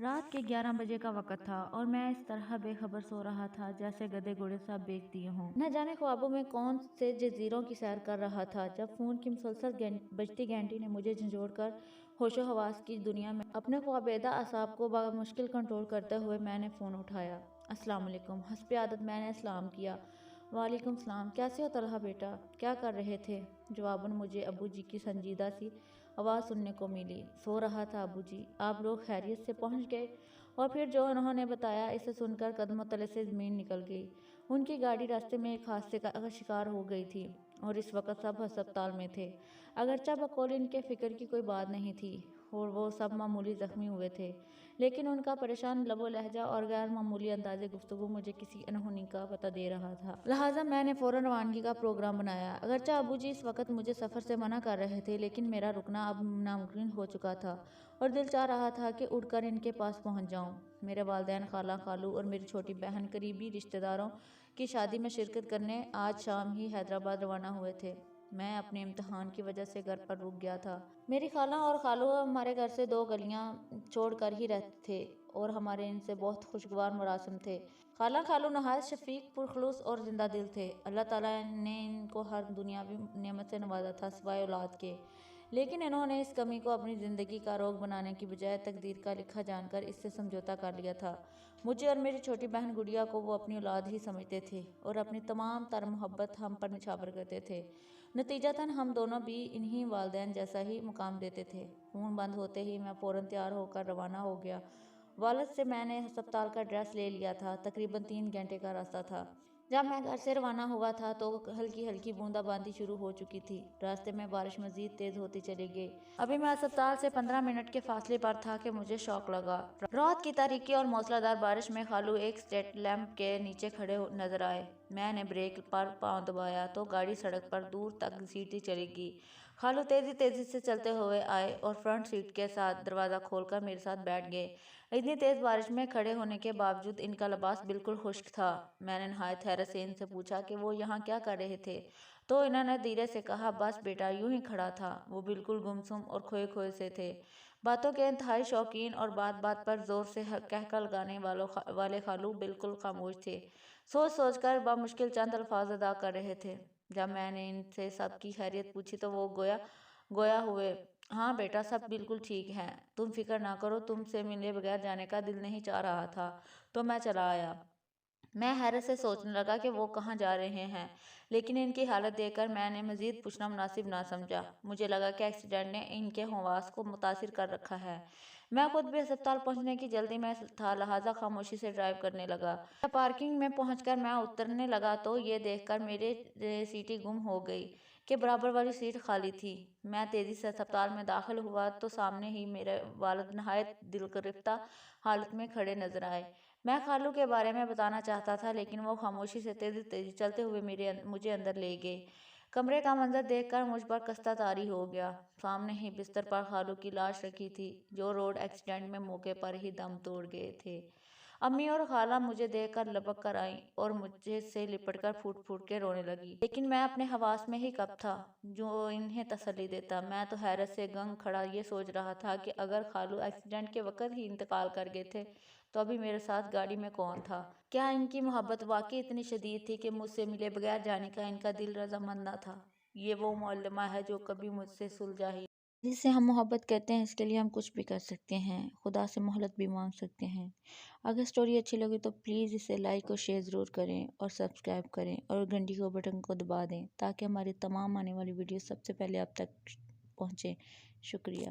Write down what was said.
رات کے 11 بجے کا وقت تھا اور میں اس طرح بے خبر سو رہا تھا جیسے گدے گھوڑے سب بیچ دیے ہوں۔ نہ جانے خوابوں میں کون سے جزیروں کی سیر کر رہا تھا جب فون کی مسلسل بجتی گھنٹی نے مجھے جھنجھوڑ کر ہوش و حواس کی دنیا میں اپنے خوابیدہ اعصاب کو بمشکل کنٹرول کرتے ہوئے میں نے فون اٹھایا۔ السلام علیکم۔ حسب عادت میں نے سلام کیا۔ وعلیکم السلام، کیسے ہو طلحہ بیٹا؟ کیا کر رہے تھے؟ جواباً مجھے ابو جی کی سنجیدہ سی آواز سننے کو ملی۔ سو رہا تھا ابو جی، آپ لوگ خیریت سے پہنچ گئے؟ اور پھر جو انہوں نے بتایا اسے سن کر قدموں تلے سے زمین نکل گئی۔ ان کی گاڑی راستے میں ایک حادثے کا شکار ہو گئی تھی اور اس وقت سب ہسپتال میں تھے۔ اگرچہ بقول ان کے فکر کی کوئی بات نہیں تھی اور وہ سب معمولی زخمی ہوئے تھے، لیکن ان کا پریشان لب و لہجہ اور غیر معمولی انداز گفتگو مجھے کسی انہونی کا پتہ دے رہا تھا۔ لہٰذا میں نے فوراً روانگی کا پروگرام بنایا۔ اگرچہ ابو جی اس وقت مجھے سفر سے منع کر رہے تھے، لیکن میرا رکنا اب ناممکن ہو چکا تھا اور دل چاہ رہا تھا کہ اڑ کر ان کے پاس پہنچ جاؤں۔ میرے والدین، خالہ، خالو اور میری چھوٹی بہن قریبی رشتہ داروں کی شادی میں شرکت کرنے آج شام ہی حیدرآباد روانہ ہوئے تھے۔ میں اپنے امتحان کی وجہ سے گھر پر رک گیا تھا۔ میری خالہ اور خالو ہمارے گھر سے 2 گلیاں چھوڑ کر ہی رہتے تھے اور ہمارے ان سے بہت خوشگوار مراسم تھے۔ خالہ خالو نہایت شفیق، پرخلوص اور زندہ دل تھے۔ اللہ تعالیٰ نے ان کو ہر دنیاوی نعمت سے نوازا تھا سوائے اولاد کے، لیکن انہوں نے اس کمی کو اپنی زندگی کا روگ بنانے کی بجائے تقدیر کا لکھا جان کر اس سے سمجھوتا کر لیا تھا۔ مجھے اور میری چھوٹی بہن گڑیا کو وہ اپنی اولاد ہی سمجھتے تھے اور اپنی تمام تر محبت ہم پر نچھاور کرتے تھے۔ نتیجتاً ہم دونوں بھی انہی والدین جیسا ہی مقام دیتے تھے۔ فون بند ہوتے ہی میں فوراً تیار ہو کر روانہ ہو گیا۔ والد سے میں نے ہسپتال کا ایڈریس لے لیا تھا۔ تقریباً 3 گھنٹے کا راستہ تھا۔ جب میں گھر سے روانہ ہوا تھا تو ہلکی ہلکی بوندا باندی شروع ہو چکی تھی۔ راستے میں بارش مزید تیز ہوتی چلی گئی۔ ابھی میں ہسپتال سے 15 منٹ کے فاصلے پر تھا کہ مجھے شوق لگا۔ رات کی تاریکی اور موسلادھار بارش میں خالو ایک اسٹریٹ لیمپ کے نیچے کھڑے نظر آئے۔ میں نے بریک پر پاؤں دبایا تو گاڑی سڑک پر دور تک گھسیٹتی چلی گئی۔ خالو تیزی سے چلتے ہوئے آئے اور فرنٹ سیٹ کے ساتھ دروازہ کھول کر میرے ساتھ بیٹھ گئے۔ اتنی تیز بارش میں کھڑے ہونے کے باوجود ان کا لباس بالکل خشک تھا۔ میں نے نہایت حیرت سے ان سے پوچھا کہ وہ یہاں کیا کر رہے تھے، تو انہوں نے دھیرے سے کہا، بس بیٹا یوں ہی کھڑا تھا۔ وہ بالکل گمسم اور کھوئے کھوئے سے تھے۔ باتوں کے انتہائی شوقین اور بات بات پر زور سے قہقہ لگانے والے خالو بالکل خاموش تھے، سوچ کر بمشکل چند الفاظ ادا کر رہے تھے۔ جب میں نے ان سے سب کی خیریت پوچھی تو وہ گویا ہوئے، ہاں بیٹا سب بالکل ٹھیک ہے، تم فکر نہ کرو، تم سے ملے بغیر جانے کا دل نہیں چاہ رہا تھا تو میں چلا آیا۔ میں حیرت سے سوچنے لگا کہ وہ کہاں جا رہے ہیں، لیکن ان کی حالت دیکھ کر میں نے مزید پوچھنا مناسب نہ سمجھا۔ مجھے لگا کہ ایکسیڈنٹ نے ان کے حواس کو متاثر کر رکھا ہے۔ میں خود بھی ہسپتال پہنچنے کی جلدی میں تھا، لہٰذا خاموشی سے ڈرائیو کرنے لگا۔ جب پارکنگ میں پہنچ کر میں اترنے لگا تو یہ دیکھ کر میری سیٹیں گم ہو گئی کہ برابر والی سیٹ خالی تھی۔ میں تیزی سے ہسپتال میں داخل ہوا تو سامنے ہی میرے والد نہایت دل گرفتہ حالت میں کھڑے نظر آئے۔ میں خالو کے بارے میں بتانا چاہتا تھا، لیکن وہ خاموشی سے تیزی چلتے ہوئے مجھے اندر لے گئے۔ کمرے کا منظر دیکھ کر مجھ پر قصہ طاری ہو گیا۔ سامنے ہی بستر پر خالو کی لاش رکھی تھی، جو روڈ ایکسیڈنٹ میں موقع پر ہی دم توڑ گئے تھے۔ امی اور خالہ مجھے دیکھ کر لپک کر آئیں اور مجھ سے لپٹ کر پھوٹ پھوٹ کے رونے لگی، لیکن میں اپنے حواس میں ہی کب تھا جو انہیں تسلی دیتا۔ میں تو حیرت سے گنگ کھڑا یہ سوچ رہا تھا کہ اگر خالو ایکسیڈنٹ کے وقت ہی انتقال کر گئے تھے تو ابھی میرے ساتھ گاڑی میں کون تھا؟ کیا ان کی محبت واقعی اتنی شدید تھی کہ مجھ سے ملے بغیر جانے کا ان کا دل رضامند نہ تھا؟ یہ وہ معلمہ ہے جو کبھی مجھ سے سلجھا ہی، جس سے ہم محبت کرتے ہیں اس کے لیے ہم کچھ بھی کر سکتے ہیں، خدا سے مہلت بھی مانگ سکتے ہیں۔ اگر سٹوری اچھی لگے تو پلیز اسے لائک اور شیئر ضرور کریں اور سبسکرائب کریں اور گھنٹی کو بٹن کو دبا دیں تاکہ ہماری تمام آنے والی ویڈیوز سب سے پہلے آپ تک پہنچیں۔ شکریہ۔